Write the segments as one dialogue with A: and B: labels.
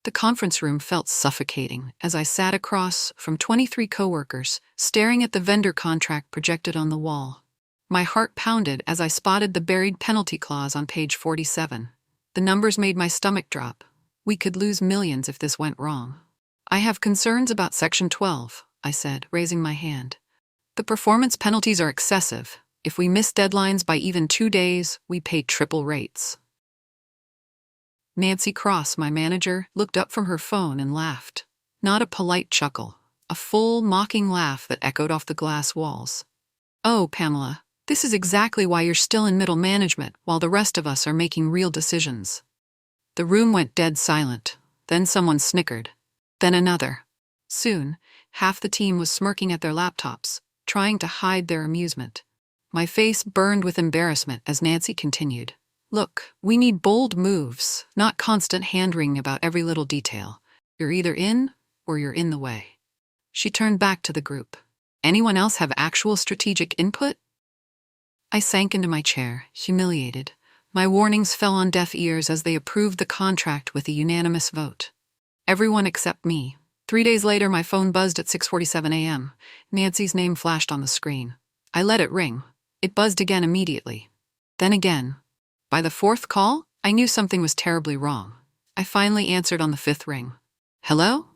A: The conference room felt suffocating as I sat across from 23 coworkers, staring at the vendor contract projected on the wall. My heart pounded as I spotted the buried penalty clause on page 47. The numbers made my stomach drop. We could lose millions if this went wrong. I have concerns about Section 12, I said, raising my hand. The performance penalties are excessive. If we miss deadlines by even 2 days, we pay triple rates. Nancy Cross, my manager, looked up from her phone and laughed. Not a polite chuckle, a full, mocking laugh that echoed off the glass walls. Oh, Pamela, this is exactly why you're still in middle management while the rest of us are making real decisions. The room went dead silent. Then someone snickered. Then another. Soon, half the team was smirking at their laptops, trying to hide their amusement. My face burned with embarrassment as Nancy continued. Look, we need bold moves, not constant hand-wringing about every little detail. You're either in, or you're in the way. She turned back to the group. Anyone else have actual strategic input? I sank into my chair, humiliated. My warnings fell on deaf ears as they approved the contract with a unanimous vote. Everyone except me. 3 days later, my phone buzzed at 6:47 a.m. Nancy's name flashed on the screen. I let it ring. It buzzed again immediately. Then again. By the 4th call, I knew something was terribly wrong. I finally answered on the 5th ring. Hello?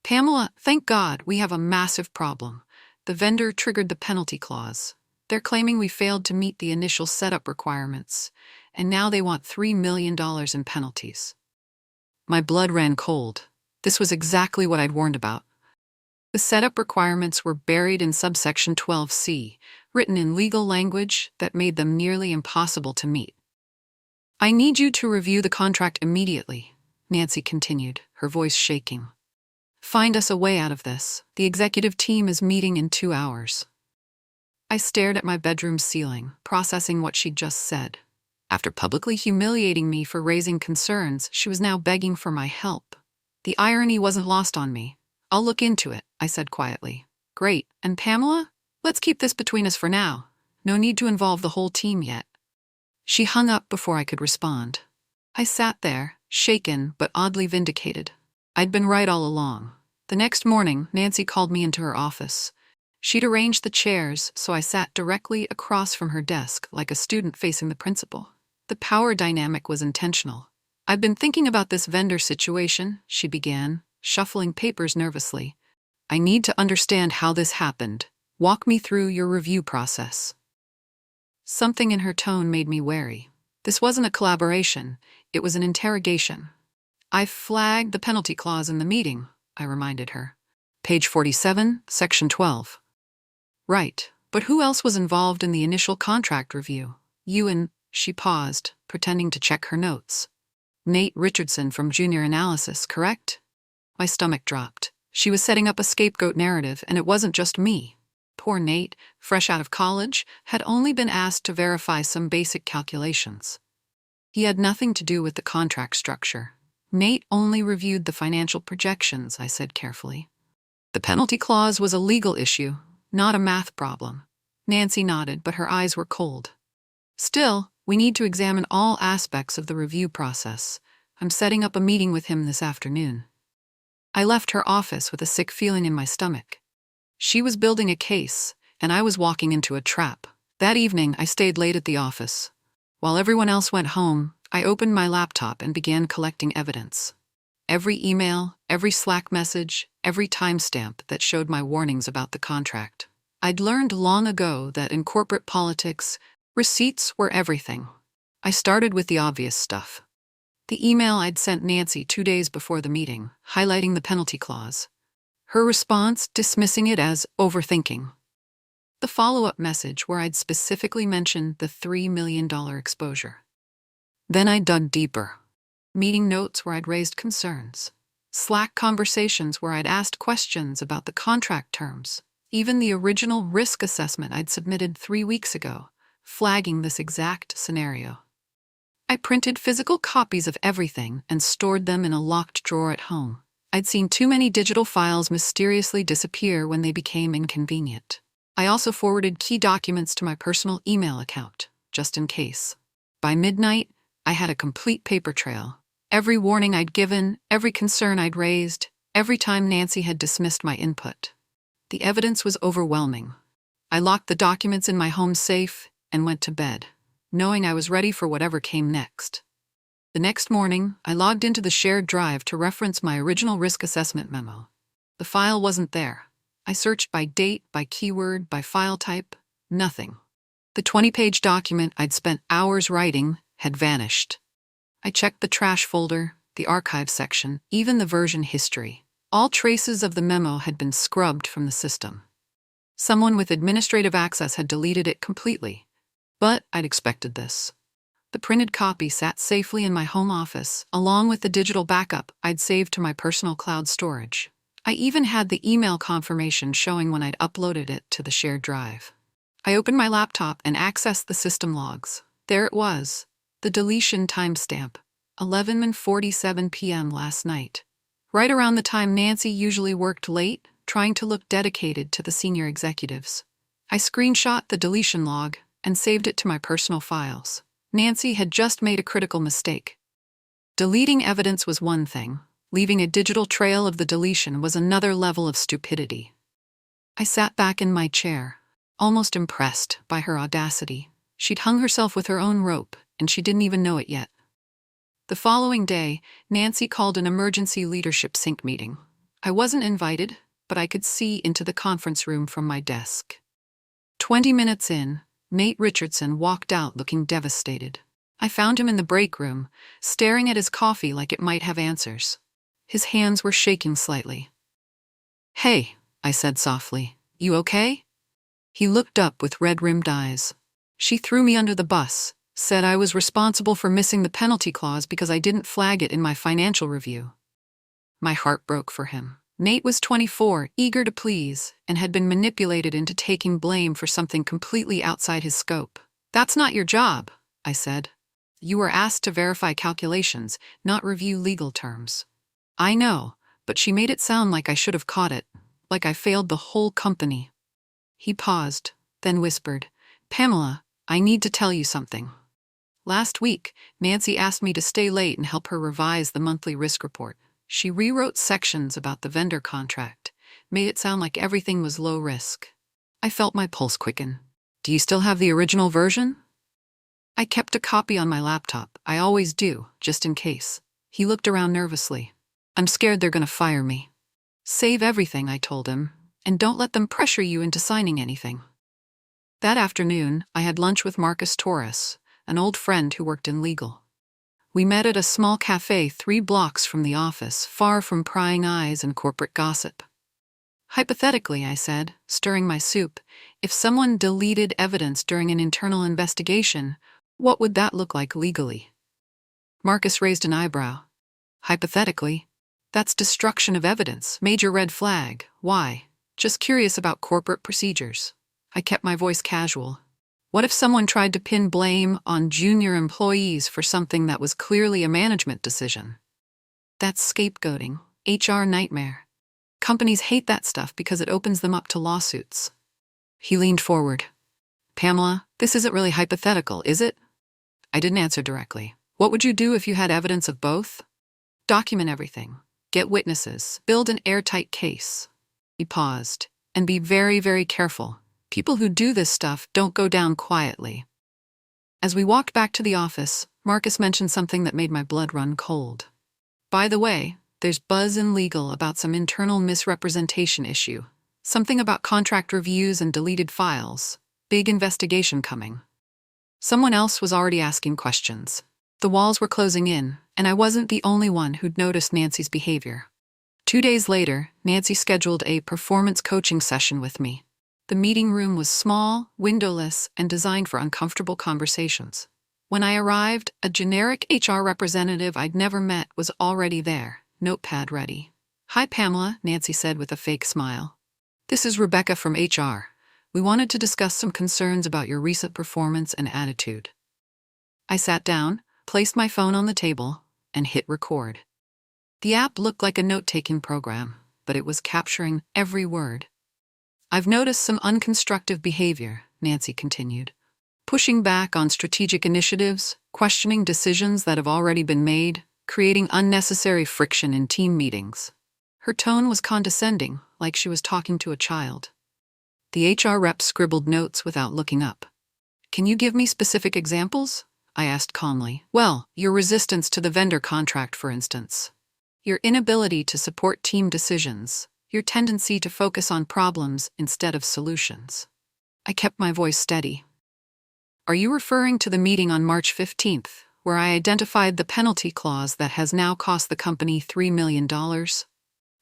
A: Pamela, thank God, we have a massive problem. The vendor triggered the penalty clause. They're claiming we failed to meet the initial setup requirements, and now they want $3 million in penalties. My blood ran cold. This was exactly what I'd warned about. The setup requirements were buried in subsection 12C, written in legal language that made them nearly impossible to meet. I need you to review the contract immediately, Nancy continued, her voice shaking. Find us a way out of this. The executive team is meeting in 2 hours. I stared at my bedroom ceiling, processing what she'd just said. After publicly humiliating me for raising concerns, she was now begging for my help. The irony wasn't lost on me. I'll look into it, I said quietly. Great, and Pamela? Let's keep this between us for now. No need to involve the whole team yet. She hung up before I could respond. I sat there, shaken but oddly vindicated. I'd been right all along. The next morning, Nancy called me into her office. She'd arranged the chairs so I sat directly across from her desk like a student facing the principal. The power dynamic was intentional. I've been thinking about this vendor situation, she began, shuffling papers nervously. I need to understand how this happened. Walk me through your review process. Something in her tone made me wary. This wasn't a collaboration, it was an interrogation. I flagged the penalty clause in the meeting, I reminded her. Page 47, Section 12. Right, but who else was involved in the initial contract review? You and, she paused, pretending to check her notes. Nate Richardson from Junior Analysis, correct? My stomach dropped. She was setting up a scapegoat narrative, and it wasn't just me. Poor Nate, fresh out of college, had only been asked to verify some basic calculations. He had nothing to do with the contract structure. Nate only reviewed the financial projections, I said carefully. The penalty clause was a legal issue, not a math problem. Nancy nodded, but her eyes were cold. Still, we need to examine all aspects of the review process. I'm setting up a meeting with him this afternoon. I left her office with a sick feeling in my stomach. She was building a case, and I was walking into a trap. That evening, I stayed late at the office. While everyone else went home, I opened my laptop and began collecting evidence. Every email, every Slack message, every timestamp that showed my warnings about the contract. I'd learned long ago that in corporate politics, receipts were everything. I started with the obvious stuff. The email I'd sent Nancy 2 days before the meeting, highlighting the penalty clause. Her response dismissing it as overthinking. The follow-up message where I'd specifically mentioned the $3 million exposure. Then I dug deeper. Meeting notes where I'd raised concerns. Slack conversations where I'd asked questions about the contract terms. Even the original risk assessment I'd submitted 3 weeks ago, flagging this exact scenario. I printed physical copies of everything and stored them in a locked drawer at home. I'd seen too many digital files mysteriously disappear when they became inconvenient. I also forwarded key documents to my personal email account, just in case. By midnight, I had a complete paper trail. Every warning I'd given, every concern I'd raised, every time Nancy had dismissed my input. The evidence was overwhelming. I locked the documents in my home safe and went to bed, knowing I was ready for whatever came next. The next morning, I logged into the shared drive to reference my original risk assessment memo. The file wasn't there. I searched by date, by keyword, by file type. Nothing. The 20-page document I'd spent hours writing had vanished. I checked the trash folder, the archive section, even the version history. All traces of the memo had been scrubbed from the system. Someone with administrative access had deleted it completely. But I'd expected this. The printed copy sat safely in my home office, along with the digital backup I'd saved to my personal cloud storage. I even had the email confirmation showing when I'd uploaded it to the shared drive. I opened my laptop and accessed the system logs. There it was, the deletion timestamp, 11:47 p.m. last night. Right around the time Nancy usually worked late, trying to look dedicated to the senior executives. I screenshot the deletion log and saved it to my personal files. Nancy had just made a critical mistake. Deleting evidence was one thing. Leaving a digital trail of the deletion was another level of stupidity. I sat back in my chair, almost impressed by her audacity. She'd hung herself with her own rope, and she didn't even know it yet. The following day, Nancy called an emergency leadership sync meeting. I wasn't invited, but I could see into the conference room from my desk. 20 minutes in, Nate Richardson walked out looking devastated. I found him in the break room, staring at his coffee like it might have answers. His hands were shaking slightly. "Hey," I said softly, "you okay?" He looked up with red-rimmed eyes. "She threw me under the bus, said I was responsible for missing the penalty clause because I didn't flag it in my financial review." My heart broke for him. Nate was 24, eager to please, and had been manipulated into taking blame for something completely outside his scope. "That's not your job," I said. "You were asked to verify calculations, not review legal terms." "I know, but she made it sound like I should have caught it, like I failed the whole company." He paused, then whispered, "Pamela, I need to tell you something. Last week, Nancy asked me to stay late and help her revise the monthly risk report. She rewrote sections about the vendor contract, made it sound like everything was low risk." I felt my pulse quicken. "Do you still have the original version?" "I kept a copy on my laptop. I always do, just in case." He looked around nervously. "I'm scared they're going to fire me." "Save everything," I told him, "and don't let them pressure you into signing anything." That afternoon, I had lunch with Marcus Torres, an old friend who worked in legal. We met at a small cafe 3 blocks from the office, far from prying eyes and corporate gossip. "Hypothetically," I said, stirring my soup, "if someone deleted evidence during an internal investigation, what would that look like legally?" Marcus raised an eyebrow. "Hypothetically? That's destruction of evidence, major red flag. Why? Just curious about corporate procedures." I kept my voice casual. "What if someone tried to pin blame on junior employees for something that was clearly a management decision?" "That's scapegoating. HR nightmare. Companies hate that stuff because it opens them up to lawsuits." He leaned forward. "Pamela, this isn't really hypothetical, is it?" I didn't answer directly. "What would you do if you had evidence of both?" "Document everything. Get witnesses. Build an airtight case." He paused. "And be very, very careful. People who do this stuff don't go down quietly." As we walked back to the office, Marcus mentioned something that made my blood run cold. "By the way, there's buzz in legal about some internal misrepresentation issue. Something about contract reviews and deleted files. Big investigation coming." Someone else was already asking questions. The walls were closing in, and I wasn't the only one who'd noticed Nancy's behavior. 2 days later, Nancy scheduled a performance coaching session with me. The meeting room was small, windowless, and designed for uncomfortable conversations. When I arrived, a generic HR representative I'd never met was already there, notepad ready. "Hi, Pamela," Nancy said with a fake smile. "This is Rebecca from HR. We wanted to discuss some concerns about your recent performance and attitude." I sat down, placed my phone on the table, and hit record. The app looked like a note-taking program, but it was capturing every word. "I've noticed some unconstructive behavior," Nancy continued. "Pushing back on strategic initiatives, questioning decisions that have already been made, creating unnecessary friction in team meetings. Her tone was condescending, like she was talking to a child. The HR rep scribbled notes without looking up. "Can you give me specific examples?" I asked calmly. "Well, your resistance to the vendor contract, for instance. Your inability to support team decisions. Your tendency to focus on problems instead of solutions." I kept my voice steady. "Are you referring to the meeting on March 15th, where I identified the penalty clause that has now cost the company $3 million?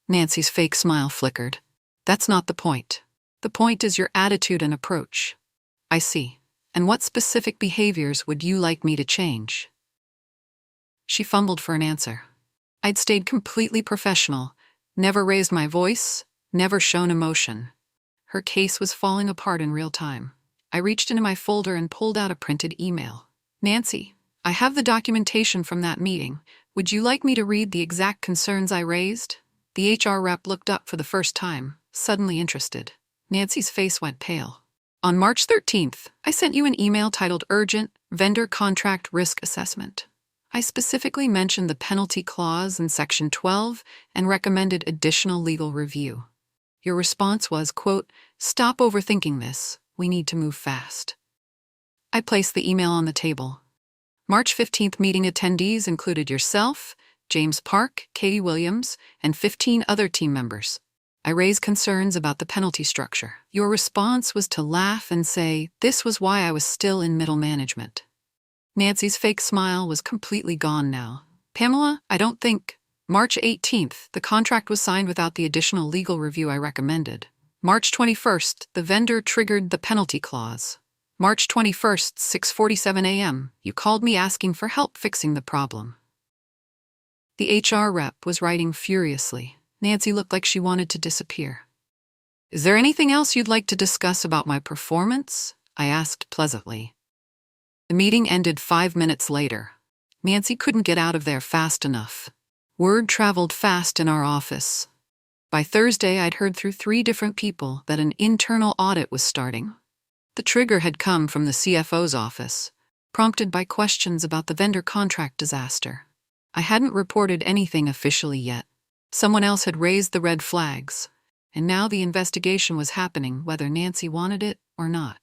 A: Nancy's fake smile flickered. "That's not the point. The point is your attitude and approach." "I see. And what specific behaviors would you like me to change?" She fumbled for an answer. I'd stayed completely professional, never raised my voice, never shown emotion. Her case was falling apart in real time. I reached into my folder and pulled out a printed email. "Nancy, I have the documentation from that meeting. Would you like me to read the exact concerns I raised?" The HR rep looked up for the first time, suddenly interested. Nancy's face went pale. "On March 13th, I sent you an email titled Urgent Vendor Contract Risk Assessment. I specifically mentioned the penalty clause in Section 12 and recommended additional legal review. Your response was, quote, 'Stop overthinking this. We need to move fast.'" I placed the email on the table. March 15th meeting attendees included yourself, James Park, Katie Williams, and 15 other team members. I raised concerns about the penalty structure. Your response was to laugh and say, "This was why I was still in middle management." Nancy's fake smile was completely gone now. "Pamela, I don't think—" March 18th, the contract was signed without the additional legal review I recommended. March 21st, the vendor triggered the penalty clause. March 21st, 6:47 a.m., you called me asking for help fixing the problem. The HR rep was writing furiously. Nancy looked like she wanted to disappear. "Is there anything else you'd like to discuss about my performance?" I asked pleasantly. The meeting ended 5 minutes later. Nancy couldn't get out of there fast enough. Word traveled fast in our office. By Thursday, I'd heard through 3 different people that an internal audit was starting. The trigger had come from the CFO's office, prompted by questions about the vendor contract disaster. I hadn't reported anything officially yet. Someone else had raised the red flags, and now the investigation was happening whether Nancy wanted it or not.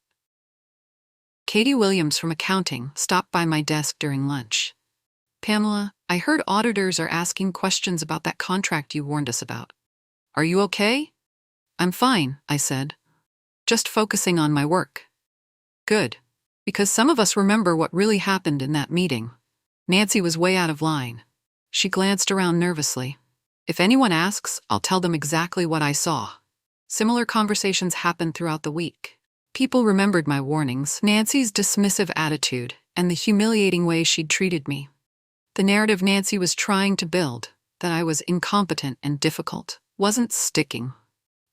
A: Katie Williams from accounting stopped by my desk during lunch. "Pamela, I heard auditors are asking questions about that contract you warned us about. Are you okay?" "I'm fine," I said. "Just focusing on my work." "Good. Because some of us remember what really happened in that meeting." Nancy was way out of line. She glanced around nervously. "If anyone asks, I'll tell them exactly what I saw." Similar conversations happened throughout the week. People remembered my warnings, Nancy's dismissive attitude, and the humiliating way she'd treated me. The narrative Nancy was trying to build, that I was incompetent and difficult, wasn't sticking.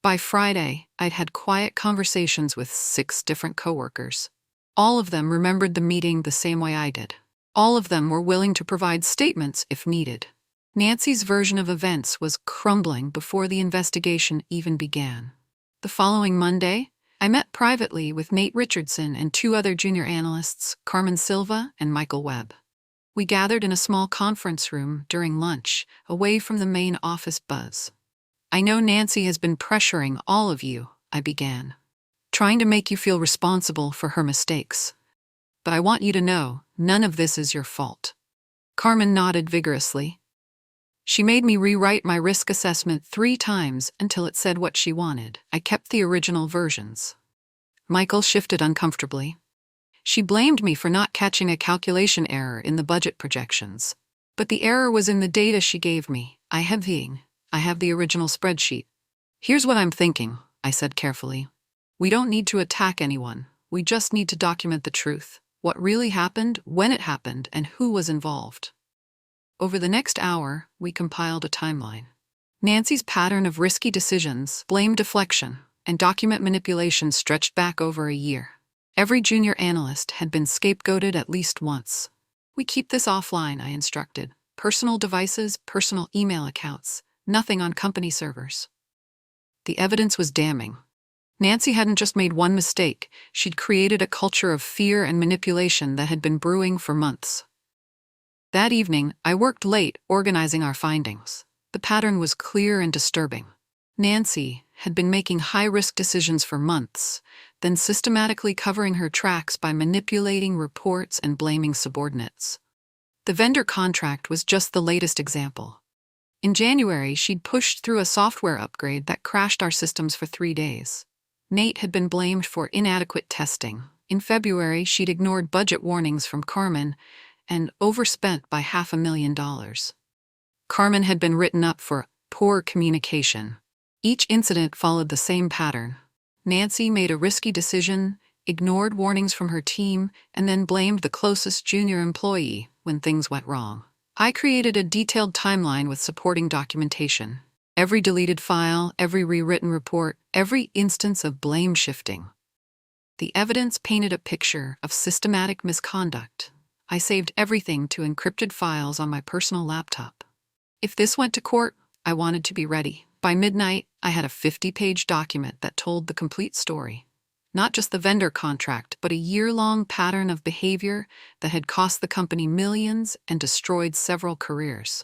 A: By Friday, I'd had quiet conversations with 6 different coworkers. All of them remembered the meeting the same way I did. All of them were willing to provide statements if needed. Nancy's version of events was crumbling before the investigation even began. The following Monday, I met privately with Nate Richardson and 2 other junior analysts, Carmen Silva and Michael Webb. We gathered in a small conference room during lunch, away from the main office buzz. "I know Nancy has been pressuring all of you," I began, "trying to make you feel responsible for her mistakes. But I want you to know, none of this is your fault." Carmen nodded vigorously. She made me rewrite my risk assessment 3 times until it said what she wanted. I kept the original versions. Michael shifted uncomfortably. She blamed me for not catching a calculation error in the budget projections. But the error was in the data she gave me. I have the original spreadsheet. "Here's what I'm thinking," I said carefully. "We don't need to attack anyone. We just need to document the truth. What really happened, when it happened, and who was involved." Over the next hour, we compiled a timeline. Nancy's pattern of risky decisions, blame deflection, and document manipulation stretched back over a year. Every junior analyst had been scapegoated at least once. "We keep this offline," I instructed. "Personal devices, personal email accounts, nothing on company servers." The evidence was damning. Nancy hadn't just made one mistake, she'd created a culture of fear and manipulation that had been brewing for months. That evening, I worked late organizing our findings. The pattern was clear and disturbing. Nancy had been making high-risk decisions for months, then systematically covering her tracks by manipulating reports and blaming subordinates. The vendor contract was just the latest example. In January, she'd pushed through a software upgrade that crashed our systems for 3 days. Nate had been blamed for inadequate testing. In February, she'd ignored budget warnings from Carmen and overspent by $500,000. Carmen had been written up for poor communication. Each incident followed the same pattern. Nancy made a risky decision, ignored warnings from her team, and then blamed the closest junior employee when things went wrong. I created a detailed timeline with supporting documentation. Every deleted file, every rewritten report, every instance of blame shifting. The evidence painted a picture of systematic misconduct. I saved everything to encrypted files on my personal laptop. If this went to court, I wanted to be ready. By midnight, I had a 50-page document that told the complete story. Not just the vendor contract, but a year-long pattern of behavior that had cost the company millions and destroyed several careers.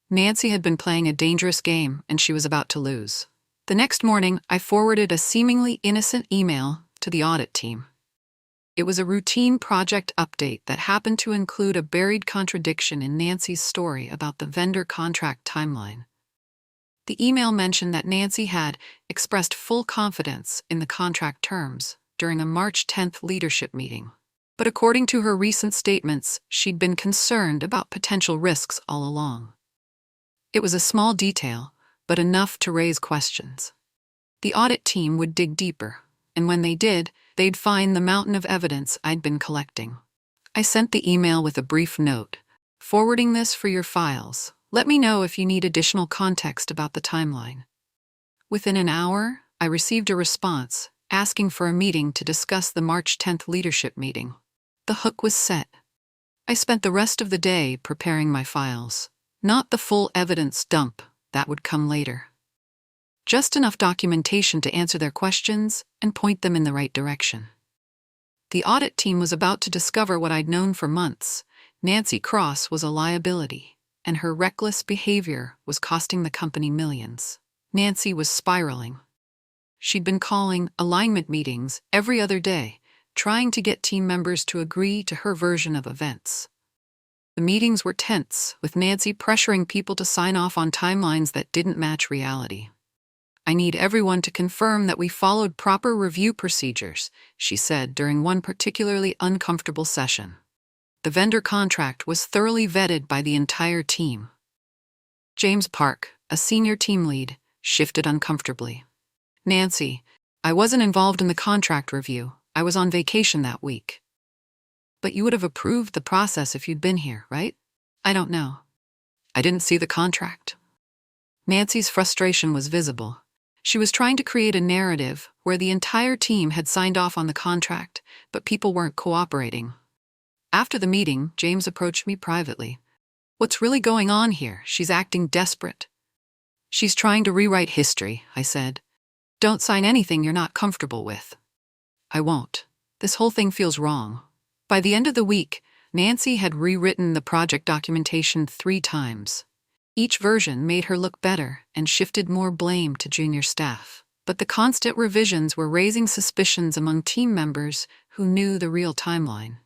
A: Nancy had been playing a dangerous game, and she was about to lose. The next morning, I forwarded a seemingly innocent email to the audit team. It was a routine project update that happened to include a buried contradiction in Nancy's story about the vendor contract timeline. The email mentioned that Nancy had expressed full confidence in the contract terms during a March 10th leadership meeting. But according to her recent statements, she'd been concerned about potential risks all along. It was a small detail, but enough to raise questions. The audit team would dig deeper, and when they did, they'd find the mountain of evidence I'd been collecting. I sent the email with a brief note, forwarding this for your files. Let me know if you need additional context about the timeline. Within an hour, I received a response asking for a meeting to discuss the March 10th leadership meeting. The hook was set. I spent the rest of the day preparing my files. Not the full evidence dump, that would come later. Just enough documentation to answer their questions and point them in the right direction. The audit team was about to discover what I'd known for months. Nancy Cross was a liability, and her reckless behavior was costing the company millions. Nancy was spiraling. She'd been calling alignment meetings every other day, trying to get team members to agree to her version of events. The meetings were tense, with Nancy pressuring people to sign off on timelines that didn't match reality. I need everyone to confirm that we followed proper review procedures, she said during one particularly uncomfortable session. The vendor contract was thoroughly vetted by the entire team. James Park, a senior team lead, shifted uncomfortably. Nancy, I wasn't involved in the contract review. I was on vacation that week. But you would have approved the process if you'd been here, right? I don't know. I didn't see the contract. Nancy's frustration was visible. She was trying to create a narrative where the entire team had signed off on the contract, but people weren't cooperating. After the meeting, James approached me privately. What's really going on here? She's acting desperate. She's trying to rewrite history, I said. Don't sign anything you're not comfortable with. I won't. This whole thing feels wrong. By the end of the week, Nancy had rewritten the project documentation 3 times. Each version made her look better and shifted more blame to junior staff. But the constant revisions were raising suspicions among team members who knew the real timeline.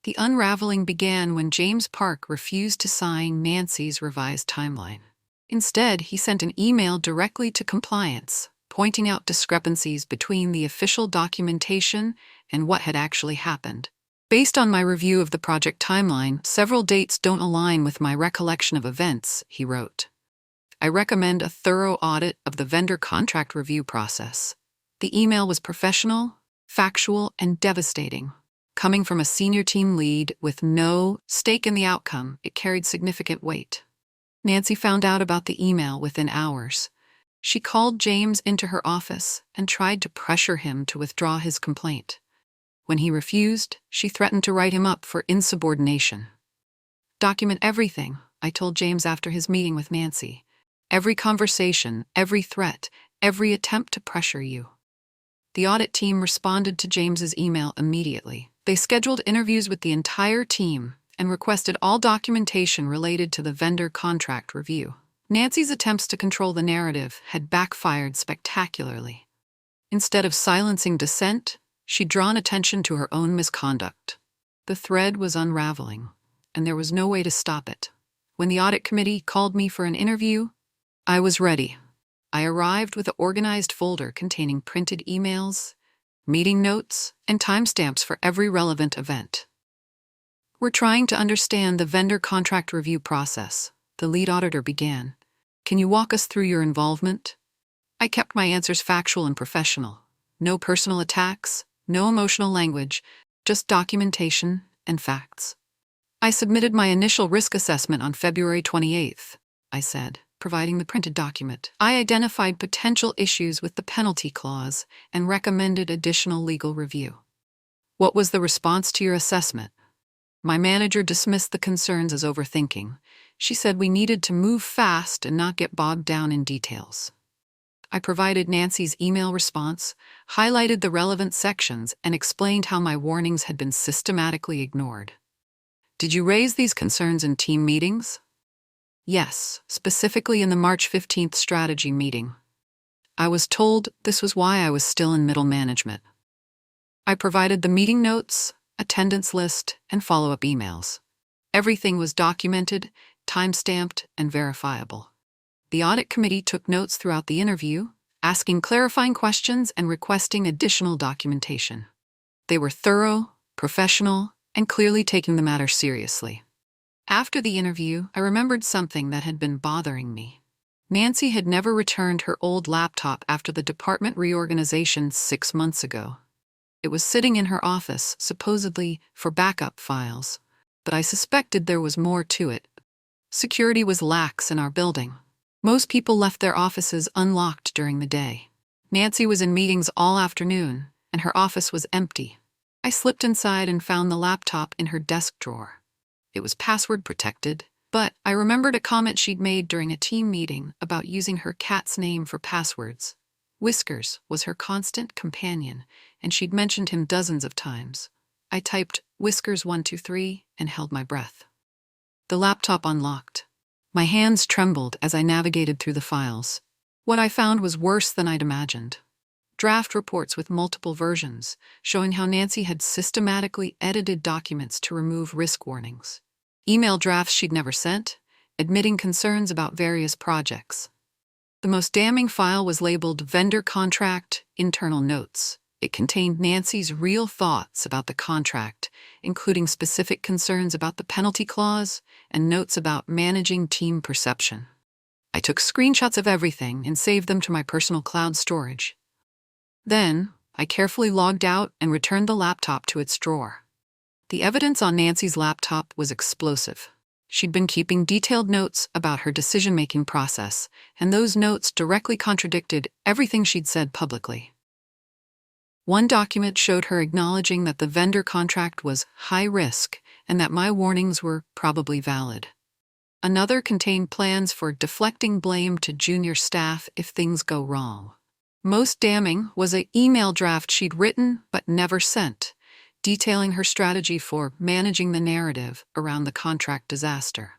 A: The unraveling began when James Park refused to sign Nancy's revised timeline. Instead, he sent an email directly to compliance, pointing out discrepancies between the official documentation and what had actually happened. Based on my review of the project timeline, several dates don't align with my recollection of events, he wrote. I recommend a thorough audit of the vendor contract review process. The email was professional, factual, and devastating. Coming from a senior team lead with no stake in the outcome, it carried significant weight. Nancy found out about the email within hours. She called James into her office and tried to pressure him to withdraw his complaint. When he refused, she threatened to write him up for insubordination. Document everything, I told James after his meeting with Nancy. Every conversation, every threat, every attempt to pressure you. The audit team responded to James's email immediately. They scheduled interviews with the entire team and requested all documentation related to the vendor contract review. Nancy's attempts to control the narrative had backfired spectacularly. Instead of silencing dissent, she'd drawn attention to her own misconduct. The thread was unraveling, and there was no way to stop it. When the audit committee called me for an interview, I was ready. I arrived with an organized folder containing printed emails, meeting notes, and timestamps for every relevant event. "We're trying to understand the vendor contract review process," the lead auditor began. "Can you walk us through your involvement?" I kept my answers factual and professional. No personal attacks, no emotional language, just documentation and facts. "I submitted my initial risk assessment on February 28th, I said, providing the printed document. "I identified potential issues with the penalty clause and recommended additional legal review." "What was the response to your assessment?" My manager dismissed the concerns as overthinking. She said we needed to move fast and not get bogged down in details. I provided Nancy's email response, highlighted the relevant sections, and explained how my warnings had been systematically ignored. "Did you raise these concerns in team meetings?" "Yes, specifically in the March 15th strategy meeting. I was told this was why I was still in middle management." I provided the meeting notes, attendance list, and follow-up emails. Everything was documented, time-stamped, and verifiable. The audit committee took notes throughout the interview, asking clarifying questions and requesting additional documentation. They were thorough, professional, and clearly taking the matter seriously. After the interview, I remembered something that had been bothering me. Nancy had never returned her old laptop after the department reorganization 6 months ago. It was sitting in her office, supposedly for backup files, but I suspected there was more to it. Security was lax in our building. Most people left their offices unlocked during the day. Nancy was in meetings all afternoon, and her office was empty. I slipped inside and found the laptop in her desk drawer. It was password protected, but I remembered a comment she'd made during a team meeting about using her cat's name for passwords. Whiskers was her constant companion, and she'd mentioned him dozens of times. I typed Whiskers123 and held my breath. The laptop unlocked. My hands trembled as I navigated through the files. What I found was worse than I'd imagined. Draft reports with multiple versions, showing how Nancy had systematically edited documents to remove risk warnings. Email drafts she'd never sent, admitting concerns about various projects. The most damning file was labeled Vendor Contract Internal Notes. It contained Nancy's real thoughts about the contract, including specific concerns about the penalty clause and notes about managing team perception. I took screenshots of everything and saved them to my personal cloud storage. Then, I carefully logged out and returned the laptop to its drawer. The evidence on Nancy's laptop was explosive. She'd been keeping detailed notes about her decision-making process, and those notes directly contradicted everything she'd said publicly. One document showed her acknowledging that the vendor contract was high risk and that my warnings were probably valid. Another contained plans for deflecting blame to junior staff if things go wrong. Most damning was an email draft she'd written but never sent, detailing her strategy for managing the narrative around the contract disaster.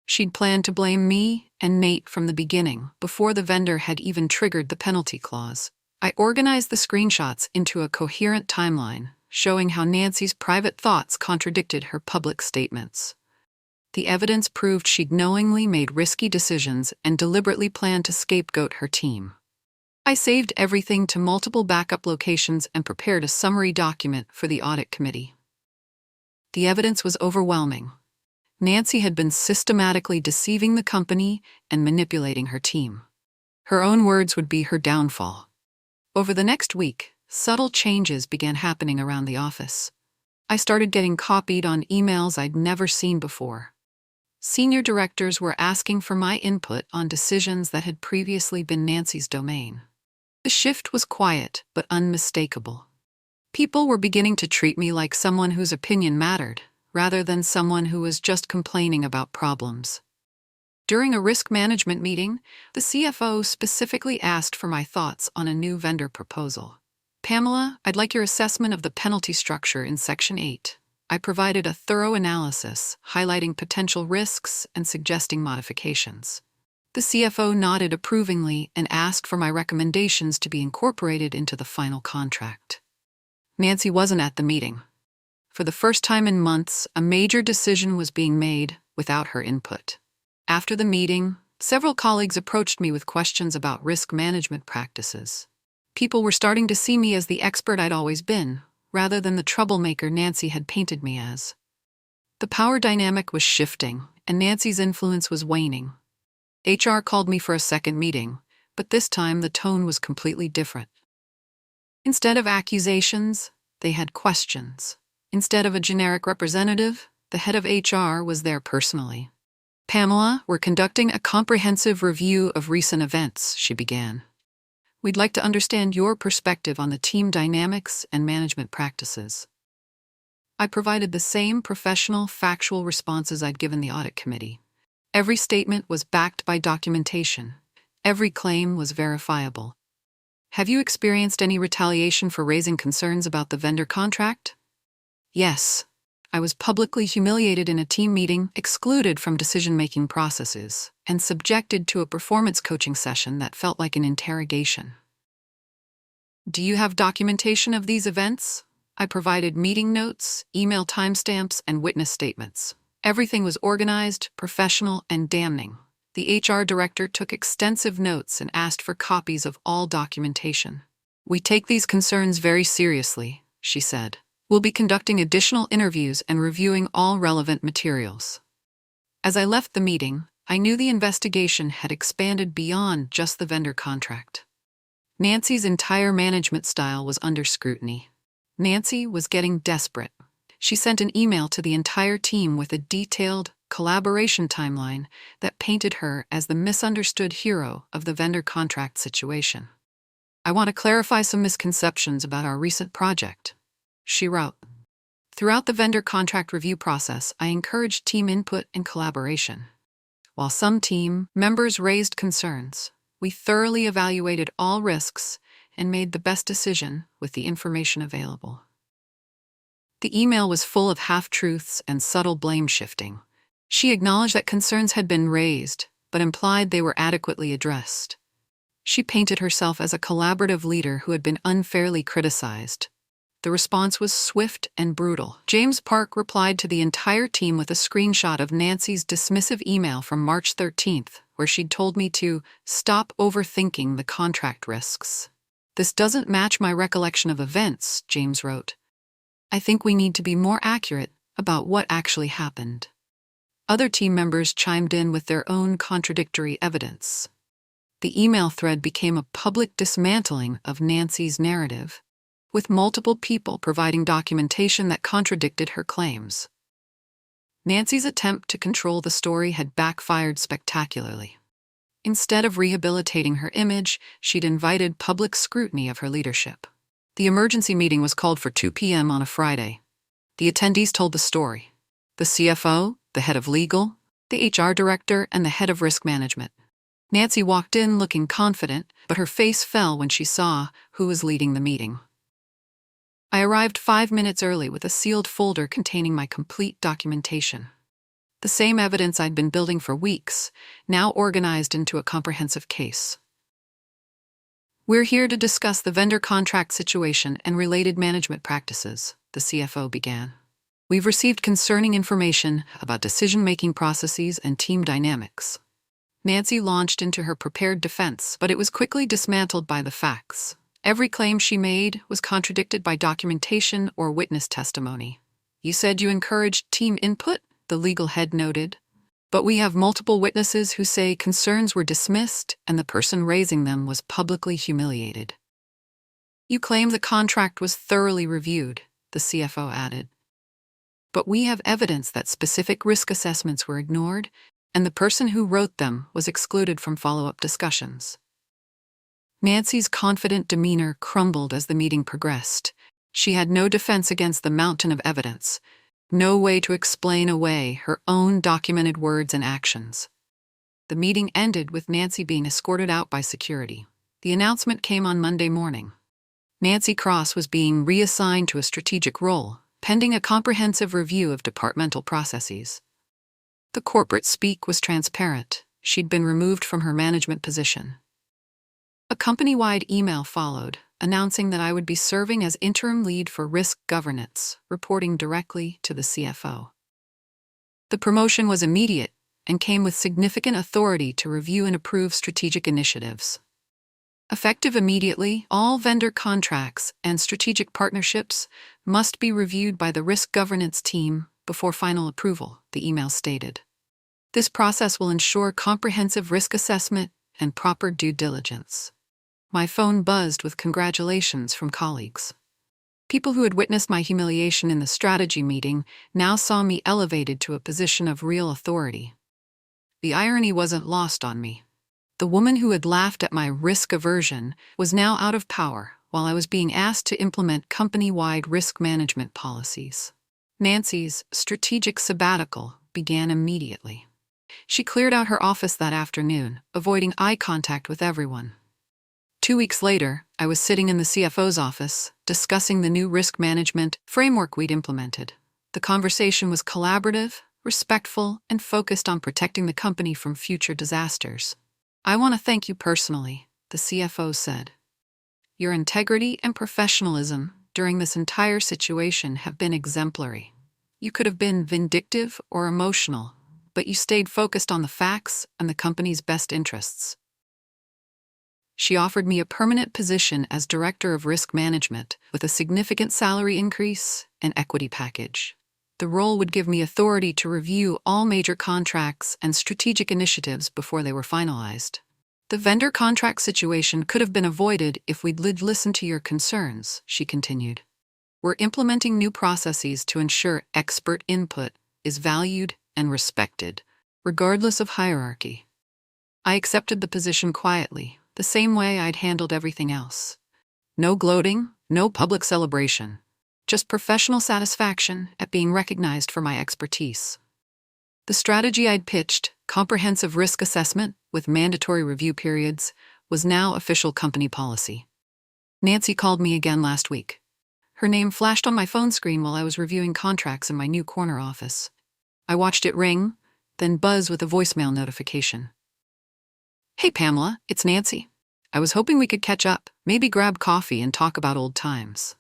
A: She'd planned to blame me and Nate from the beginning, before the vendor had even triggered the penalty clause. I organized the screenshots into a coherent timeline, showing how Nancy's private thoughts contradicted her public statements. The evidence proved she'd knowingly made risky decisions and deliberately planned to scapegoat her team. I saved everything to multiple backup locations and prepared a summary document for the audit committee. The evidence was overwhelming. Nancy had been systematically deceiving the company and manipulating her team. Her own words would be her downfall. Over the next week, subtle changes began happening around the office. I started getting copied on emails I'd never seen before. Senior directors were asking for my input on decisions that had previously been Nancy's domain. The shift was quiet but unmistakable. People were beginning to treat me like someone whose opinion mattered, rather than someone who was just complaining about problems. During a risk management meeting, the CFO specifically asked for my thoughts on a new vendor proposal. "Pamela, I'd like your assessment of the penalty structure in Section 8. I provided a thorough analysis, highlighting potential risks and suggesting modifications. The CFO nodded approvingly and asked for my recommendations to be incorporated into the final contract. Nancy wasn't at the meeting. For the first time in months, a major decision was being made without her input. After the meeting, several colleagues approached me with questions about risk management practices. People were starting to see me as the expert I'd always been, rather than the troublemaker Nancy had painted me as. The power dynamic was shifting, and Nancy's influence was waning. HR called me for a second meeting, but this time the tone was completely different. Instead of accusations, they had questions. Instead of a generic representative, the head of HR was there personally. "Pamela, we're conducting a comprehensive review of recent events," she began. "We'd like to understand your perspective on the team dynamics and management practices." I provided the same professional, factual responses I'd given the audit committee. Every statement was backed by documentation. Every claim was verifiable. "Have you experienced any retaliation for raising concerns about the vendor contract?" "Yes. I was publicly humiliated in a team meeting, excluded from decision-making processes, and subjected to a performance coaching session that felt like an interrogation." "Do you have documentation of these events?" I provided meeting notes, email timestamps, and witness statements. Everything was organized, professional, and damning. The HR director took extensive notes and asked for copies of all documentation. "We take these concerns very seriously," she said. "We'll be conducting additional interviews and reviewing all relevant materials." As I left the meeting, I knew the investigation had expanded beyond just the vendor contract. Nancy's entire management style was under scrutiny. Nancy was getting desperate. She sent an email to the entire team with a detailed collaboration timeline that painted her as the misunderstood hero of the vendor contract situation. "I want to clarify some misconceptions about our recent project," she wrote. "Throughout the vendor contract review process, I encouraged team input and collaboration. While some team members raised concerns, we thoroughly evaluated all risks and made the best decision with the information available." The email was full of half-truths and subtle blame shifting. She acknowledged that concerns had been raised, but implied they were adequately addressed. She painted herself as a collaborative leader who had been unfairly criticized. The response was swift and brutal. James Park replied to the entire team with a screenshot of Nancy's dismissive email from March 13th, where she'd told me to stop overthinking the contract risks. "This doesn't match my recollection of events," James wrote. "I think we need to be more accurate about what actually happened." Other team members chimed in with their own contradictory evidence. The email thread became a public dismantling of Nancy's narrative, with multiple people providing documentation that contradicted her claims. Nancy's attempt to control the story had backfired spectacularly. Instead of rehabilitating her image, she'd invited public scrutiny of her leadership. The emergency meeting was called for 2 p.m. on a Friday. The attendees told the story. The CFO, the head of legal, the HR director, and the head of risk management. Nancy walked in looking confident, but her face fell when she saw who was leading the meeting. I arrived 5 minutes early with a sealed folder containing my complete documentation. The same evidence I'd been building for weeks, now organized into a comprehensive case. "We're here to discuss the vendor contract situation and related management practices," the CFO began. "We've received concerning information about decision-making processes and team dynamics." Nancy launched into her prepared defense, but it was quickly dismantled by the facts. Every claim she made was contradicted by documentation or witness testimony. "You said you encouraged team input," the legal head noted. "But we have multiple witnesses who say concerns were dismissed and the person raising them was publicly humiliated." "You claim the contract was thoroughly reviewed," the CFO added. "But we have evidence that specific risk assessments were ignored and the person who wrote them was excluded from follow-up discussions." Nancy's confident demeanor crumbled as the meeting progressed. She had no defense against the mountain of evidence, no way to explain away her own documented words and actions. The meeting ended with Nancy being escorted out by security. The announcement came on Monday morning. Nancy Cross was being reassigned to a strategic role, pending a comprehensive review of departmental processes. The corporate speak was transparent. She'd been removed from her management position. A company-wide email followed, announcing that I would be serving as interim lead for risk governance, reporting directly to the CFO. The promotion was immediate and came with significant authority to review and approve strategic initiatives. Effective immediately, all vendor contracts and strategic partnerships must be reviewed by the risk governance team before final approval, the email stated. This process will ensure comprehensive risk assessment and proper due diligence. My phone buzzed with congratulations from colleagues. People who had witnessed my humiliation in the strategy meeting now saw me elevated to a position of real authority. The irony wasn't lost on me. The woman who had laughed at my risk aversion was now out of power while I was being asked to implement company-wide risk management policies. Nancy's strategic sabbatical began immediately. She cleared out her office that afternoon, avoiding eye contact with everyone. 2 weeks later, I was sitting in the CFO's office, discussing the new risk management framework we'd implemented. The conversation was collaborative, respectful, and focused on protecting the company from future disasters. "I want to thank you personally," the CFO said. "Your integrity and professionalism during this entire situation have been exemplary. You could have been vindictive or emotional, but you stayed focused on the facts and the company's best interests." She offered me a permanent position as Director of Risk Management with a significant salary increase and equity package. The role would give me authority to review all major contracts and strategic initiatives before they were finalized. "The vendor contract situation could have been avoided if we'd listened to your concerns," she continued. "We're implementing new processes to ensure expert input is valued and respected, regardless of hierarchy." I accepted the position quietly, the same way I'd handled everything else. No gloating, no public celebration. Just professional satisfaction at being recognized for my expertise. The strategy I'd pitched, comprehensive risk assessment with mandatory review periods, was now official company policy. Nancy called me again last week. Her name flashed on my phone screen while I was reviewing contracts in my new corner office. I watched it ring, then buzz with a voicemail notification. "Hey Pamela, it's Nancy. I was hoping we could catch up, maybe grab coffee and talk about old times.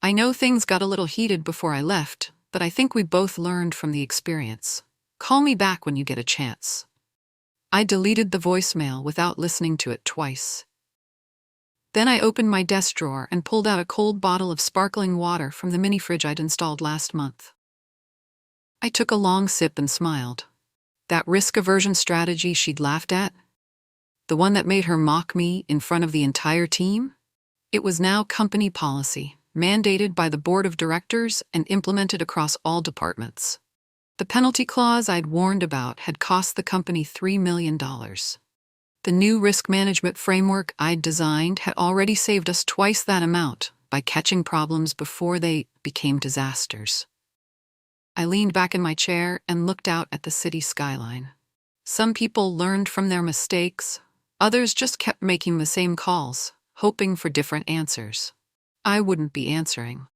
A: I know things got a little heated before I left, but I think we both learned from the experience. Call me back when you get a chance." I deleted the voicemail without listening to it twice. Then I opened my desk drawer and pulled out a cold bottle of sparkling water from the mini fridge I'd installed last month. I took a long sip and smiled. That risk aversion strategy she'd laughed at? The one that made her mock me in front of the entire team? It was now company policy, mandated by the board of directors and implemented across all departments. The penalty clause I'd warned about had cost the company $3 million. The new risk management framework I'd designed had already saved us twice that amount by catching problems before they became disasters. I leaned back in my chair and looked out at the city skyline. Some people learned from their mistakes. Others just kept making the same calls, hoping for different answers. I wouldn't be answering.